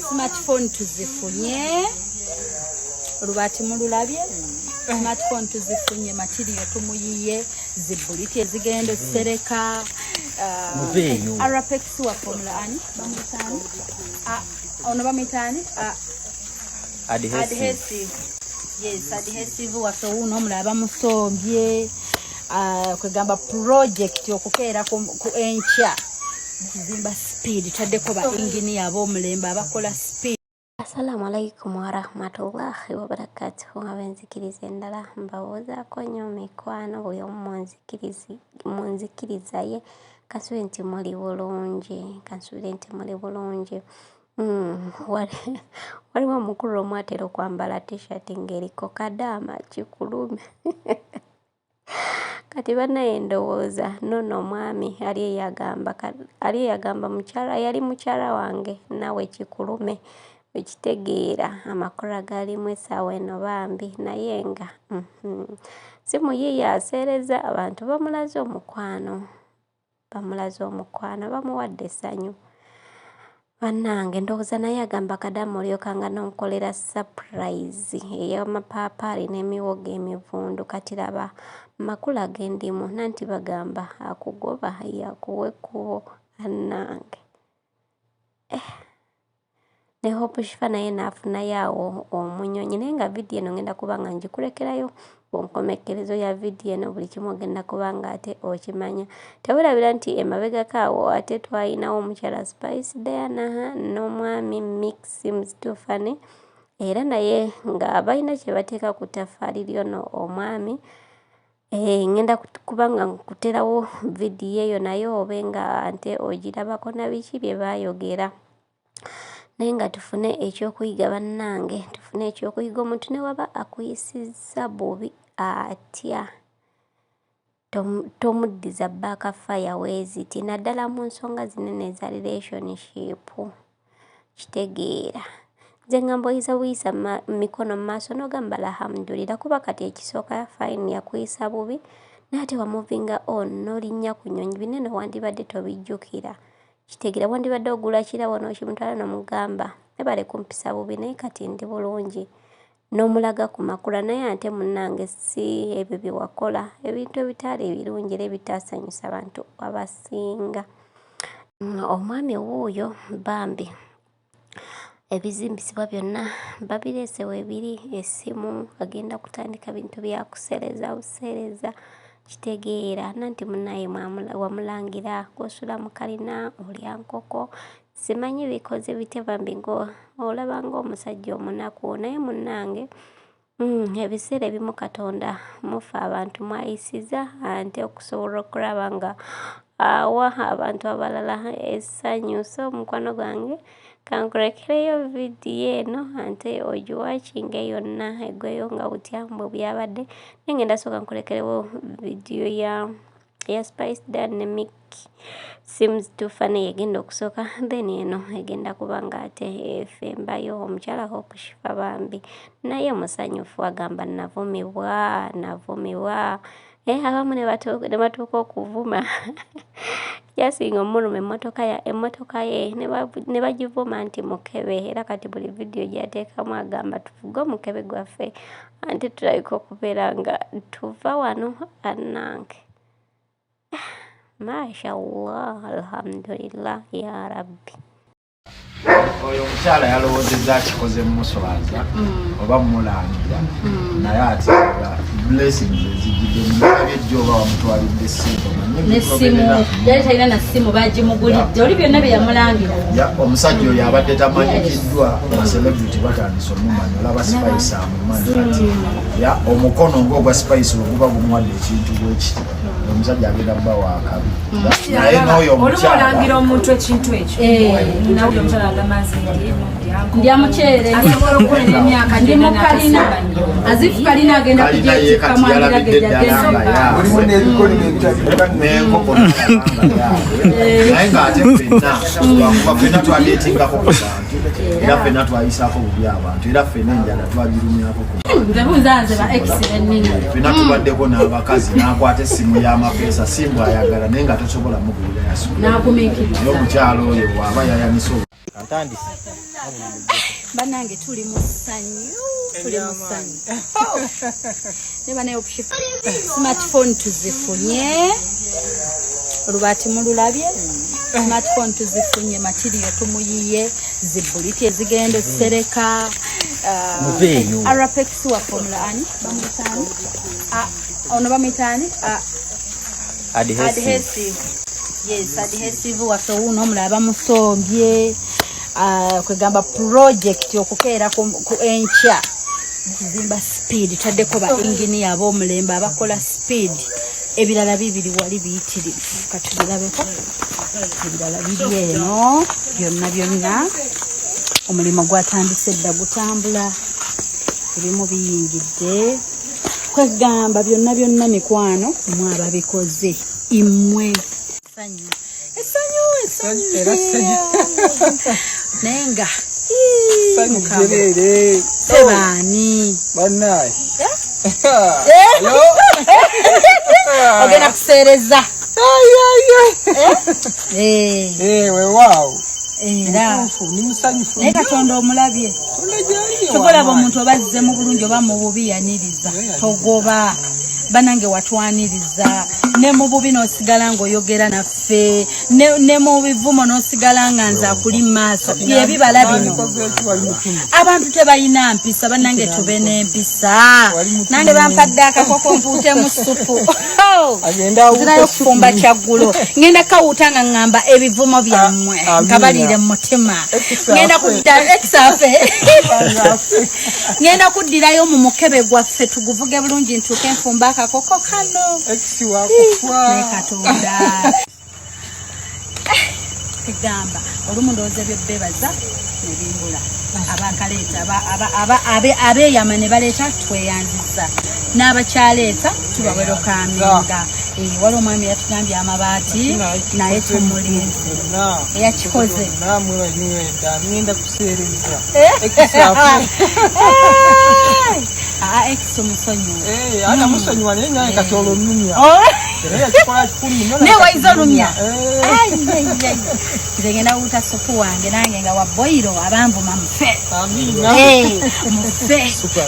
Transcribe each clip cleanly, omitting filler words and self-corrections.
smartphone tuzifunye olubati mululabye smartphone tuzifunye material tumuyiye zibuliti ezigendo sereka Arapex wa formula ani bamutani ono bamitani adhesive yes adhesive wa so uno mulaba musombye kwegamba project okukeera ku encha zimba speed taddeko ba engineer abomulembe abakola speed. Assalamu alaikum warahmatullahi wabarakatuh. Abenzikiriza endala mbawozaako nnyo mikwano buli omu munzikirizaye kansuubire nti muli bulungi waliwo omukulu omu atera okwambala t-shirt ng'eriko kadaama kikulume kati banaye ndowooza nono omwami ali eyagamba mukyala yali mukyala wange nawe kikulume ekitegeera amakulu galimu essaawa eno bambi naye nga simuyiiya aseereza abantu bamulaze omukwano bamuwadde essanyu bannange ndowooza naye agamba kadamu olyokanga n'omukolera surprise ey'amapaapaali n'emiwogo emivundu kati laba makulu ag'endimu nanti bagamba akugoba yakuwa ekkubo annange ne Hope Shifa naye naafunayo awo omunyonyi naye nga vidiyo eno ngenda kuba nga ngikulekerayo ku nkomekerezo ya vidiyo eno buli kimu ogenda kuba nga ate okimanya. Tewerabira nti emabegako awo ate twalinawo omukyala Spice Diana n'omwami Mix Sims Tufane era naye nga balina kye bateeka ku ttafaali lyono omwami. Ngenda kuba nga nkuterawo vidiyo eyo naye obe nga ate ogirabako na biki bye baayogera. Naye nga tufune ekyokuyiga bannange, tufune ekyokuyiga omuntu ne waba akuyisizza bubi atya tomuddiza backfire weeziti naddala mu nsonga zinene eza relationship kitegeera. Nze ngamba oyinza buyisa mikono mu maaso n'ogamba alhamdulillah kuba kati ekisooka fine yakuyisa bubi naate wamuvinga on n'olinnya ku nnyonyi binene wandibadde tobijjukira. Kitegeera wandibadde ogula kirawo n'okimutwala n'omugamba ebale kumpisa bubi naye kati ndi bulungi n'omulaga ku makula naye ate munnange si ebyo bye wakola ebintu ebitaali ebirungi era ebitaasanyusa abantu abasinga. Omwami wuuyo bambi ebizimbisibwa byonna babireese weebiri essimu agenda kutandika bintu byakuseereza buseereza kitegeera nanti munnaye wamulangira gw'osula mu kalina olya nkoko simanyi bikoze bite bambi olaba ng'omusajja omunaku naye munnange ebiseera ebimu Katonda mufa abantu mwayisiza ante okusobola okulaba nga awa abantu abalala essanyu. So mukwano gwange kankulekereyo vidiyo eno ante ogiwakinga yonna egweyo nga butyambwe byabadde naye ngenda sooka nkulekerewo vidiyo ya Spice Diana ne Mix Sims Tufane egenda okusooka then eno egenda kuba nga ate efembayo omukyala Hope Shifa bambi naye musanyufu agamba navumibwa abamu ne batuuka okuvuma yasinga omulume emmotoka ye ne bagivuma nti mukebe era kati buli vidiyo gyateekamu agamba tuvuge omukebe gwaffe anti tulabika okubeera nga tuva wano annange. Mashallah alhamdulillah ya rabbi. Oyo omukyala yalowoozezza akikoze mumuswaza oba mumulangira naye ate blessings ezijjidde munabyejjo oba wamutwalidde n'essimu yali talina na ssimu bagimugulidde oli byonna bye yamulangira. Omusajja oyo abadde tamanyikiddwa celebrity batandise omumanya olaba Spice amumanyi kati omukono ng'ogwa Spice oguba gumuwadde ekintu bwekiti omusajja agenda kuba wakabi naye n'oyo omulangira omuntu ekintu ekyo nawe omukyala agamazi ndya muceere ndi mu kalina azifu kalina agenda kujekamu alimulimu n'ebikoli n'enkoko naye ng'ate ffenna lwakuba ffenna twadeetingako ku bantu era ffenna twayisaako bubi abantu era ffenna enjala twagirumyako ffenna tubaddeko n'abakazi n'akwata essimu y'amapesa simbu ayagala naye nga tosobola mugulira yasula naye omukyalo oyo waaba yayanisa Antandise. Banange tuli musanyu. Neba ne option smartphone tuzifunye. Olubati mululabye. Smartphone tuzifunye material tumuyiye zibuliti ezigenda sereka Arapex wa formula ani bamutani ono bamitani adhesive. Yes, adhesive waso uno mulaba musombye kwegamba project okukeera ku encha kuzimba speed taddeko ba engineer abo mulemba abakola speed ebirala bibiri wali biyitirivu katubirabeko ebirala biri eno byonna omulimu gwatandise dda gutambula ebimu biyingidde kwegamba byonna mikwano mwaba bikoze imwe essanyu nenga sanjirere sebani banaye ogenda kusereza we wow era ni musanyufu naye Katonda omulabye tokolaba omuntu obazze mu bulungi oba mu bubi yaniriza togoba banange watwaniriza ne mu bubi n'osigala ng'oyogera naffe ne mu bivumo n'osigala nga nze akuli maaso byebibala bino abantu tebalina mpisa banange tube n'empisa nange bampadde akakoko mpuute mu supu zirayo okufumba kyaggulo ngenda kawuuta nga ŋŋamba ebivumo byammwe nkabaliire mu mutima ngenda kudda exafe ngenda kuddirayo mu mukebe gwaffe tuguvuge bulungi ntuuke enfumba akakoko kano naye Katonda egamba olumu ndowooza ebyobebaza ne bimbula abakaleeta abeeyama ne baleeta tweyanziza n'abakyaleeta tubawero kaminga wali omwami yatugambye amabaati naye tumulinze eyakikoze ngenda kuseereza omusonyiwa ana musonyiwa naye naye kati olumya newaiza olumya nze ngenda wuuta supu wange nange nga waboiro abanvuma mufe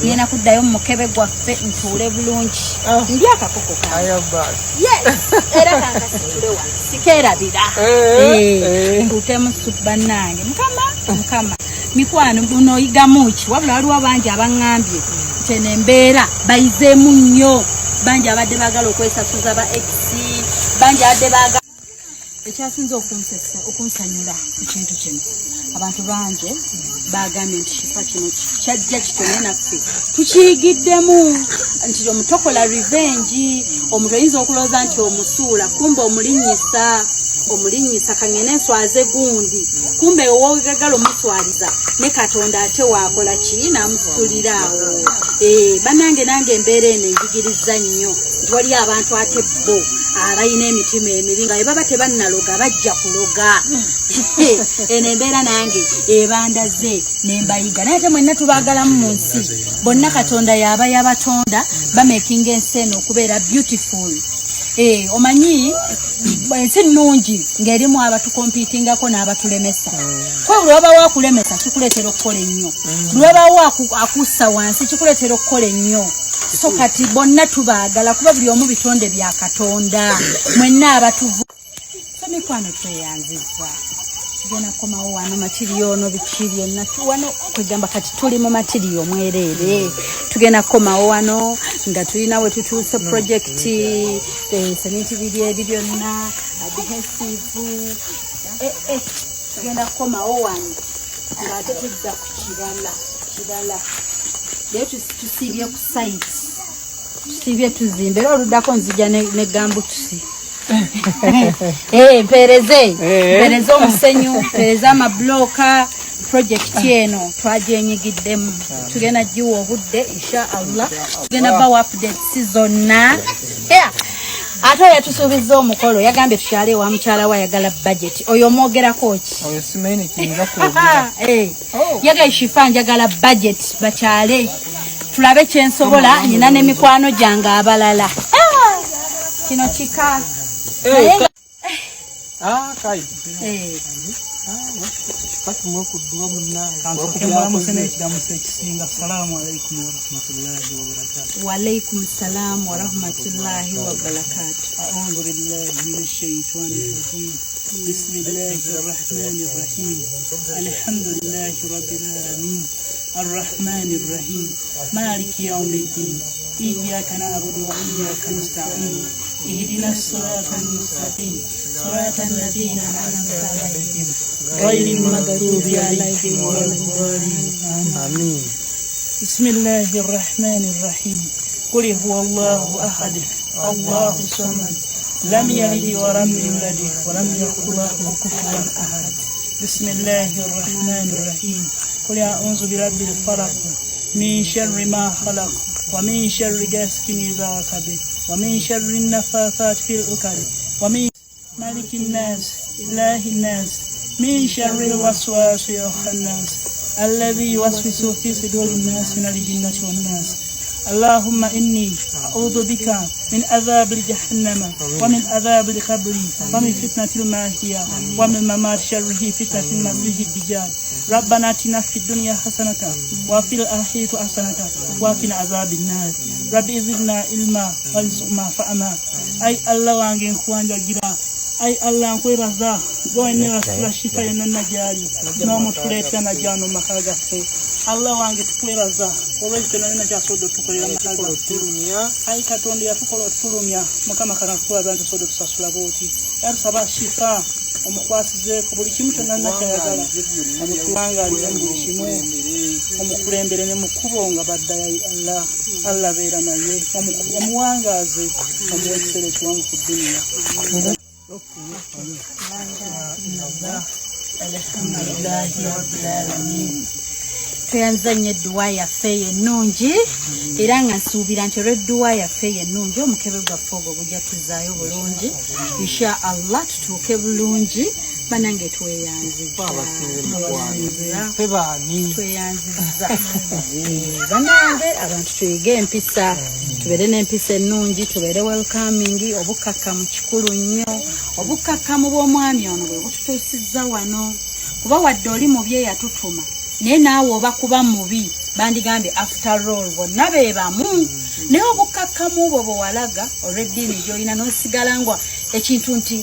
ngenda kuddayo mu mukebe gwaffe ntuule bulungi ndi akakoko era kankasitule wa sikeerabira ntuutemu supu bannange mukama mikwano bunoyigamu ki wabula waliwo abangi abaŋŋambye nti eno embeera bayizeemu nnyo bangi abadde baagala okwesasuza ba x bangi abadde baagala ekyasinza okunsanyula ku kintu kino abantu bangi bagambye nti kifa kino kyajja kitone naffe tukiyigiddemu nti omutokola revenge omuntu oyinza okulooza nti omusuula kumbe omulinnyisa kangene enswaze gundi kumbe owogagala omuswaliza ne Katonda ate waakola ki namusuliraawo banange nange embeera eno enjigiriza nnyo nti wali abantu ate bo abalina emitima emibi nga baba tebannaloga bajja kuloga eno embeera nange ebandaze nembayiga naye ate mwenna tubaagalamu mu nsi bonna Katonda yaba yabatonda bamakinga ensi eno okubeera beautiful omanyi ensi nnungi ng'erimu abatukompitingako n'abatulemesa kwa buli waba waakulemesa kikuleetera okukola ennyo buli waba akussa wansi kikuleetera okukola ennyo so kati bonna tubaagala kuba buli omu bitonde bya Katonda mwenna abatuvu so mikwano tweyanziza tugenda kukomawo wano matiriyo ono biki byonna wano kwegamba kati tuli mu matiriyo mwereere tugenda kukomawo wano nga tulina we tutuuse projekiti sementi biri ebi byonna adhesive tugenda kukomawo wano ng'ate tujja ku kirala leero tusiibye ku site tusiibye tuzimbe era oluddako nzija ne gambutusi mpereze omusenyu mpereze amabulooka projekiti eno twajenyigiddemu tugenda giwa obudde insha Allah tugenda bawa updates zonna ate oyo yatusuubiza omukolo yagambye tukyale wa mukyala we ayagala budget oyo omwogerako ki oyo simanyi kiyinza kwogera yagaye shifa njagala budget bakyale tulabe kyensobola nyina n'emikwano gyange abalala kino kika Fatima kudua munange. Kansoke musene kidamusa ekisinga. Assalamu alaikum wa rahmatullahi wa barakatuh. Wa alaikum salam wa rahmatullahi wa barakatuh. A'udhu billahi minash shaitanir rajim. Bismillahir rahmanir rahim. Alhamdulillahi rabbil alamin. Arrahmanir rahim. Maliki yawmiddin. Iyyaka na'budu wa iyyaka nasta'in. اهدنا الصراط المستقيم صراط الذين أنعمت عليهم غير المغضوب عليهم ولا الضالين آمين. بسم الله الرحمن الرحيم. قل هو الله أحد الله الصمد لم يلد ولم يولد ولم يكن له كفوا أحد. بسم الله الرحمن الرحيم. قل أعوذ برب الفلق من شر ما خلق ومن شر غاسق إذا وقب ومن شر النفاثات في العقد ومن مالك الناس إله الناس من شر الوسواس الخناس الذي يوسوس في صدور الناس من الجنة والناس. اللهم إني أعوذ بك من عذاب جهنم ومن عذاب القبر ومن فتنة الماحية ومن ممات شره فتنة المسيح الدجال. ربنا آتنا في الدنيا حسنة وفي الآخرة حسنة وقنا عذاب النار. رب زدنا علما وارزقنا فهما. أي الله وانجن خوانجا جرا أي الله نكوي رزا غويني رسول شفا يننجاري نوم تلاتة نجانو مخاغفه Allah wange tukweraza olwekyo nalina kyasobodde otukolera makaga ayi katonda yatukola otulumya mukama kana tukola abantu sodo tusasula boti yatusaba shifa omukwasizeeko buli kimu kyonna nakyayagala omutwanga alimu kimu omukulembere ne mukubo nga baddayo Allah beera naye omuwangaze omuwesere ekiwangu ku dduniya. Alhamdulillahi rabbil alamin. Tuyanzanye edduwa yaffe ennungi era nga nsuubira nti olw'edduwa yaffe ennungi omukebe gwaffe ogwo gujja tuzaayo bulungi insha Allah tutuuke bulungi banange tweyanziza banange abantu tuyige empisa tubeere n'empisa ennungi tubeere welcoming obukakamu kikulu nnyo obukakamu bw'omwami ono bwe bututuusizza wano kuba wadde oli mubi eyatutuma naye naawe oba kuba mubi bandigambye after all bonna be bamu naye obukakamu obwo bwewalaga olw'eddiini gy'olina n'osigala nga ekintu nti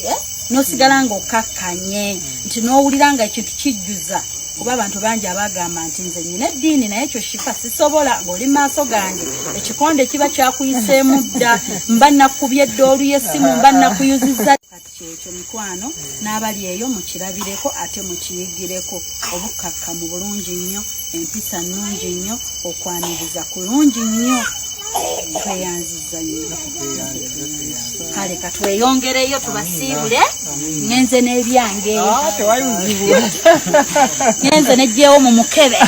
n'osigala nga okakkanye nti n'owulira nga ekintu kijjuza kuba abantu bangi abagamba nti nze nyina eddiini naye ekyo shifa sisobola ng'oli mu maaso gange ekikonde kiba kyakuyiseemu dda mba nakubye eddoolu y'essimu mba nakuyuzizza kati kyekyo mikwano n'abali eyo mukirabireko ate mukiyigireko obukakkamu bulungi nnyo empisa nnungi nnyo okwaniriza kulungi nnyo tweyanziza nnyo kale katweyongereyo tubasiibule ngenze n'ebyange ngenze nejjeewo mu mukebe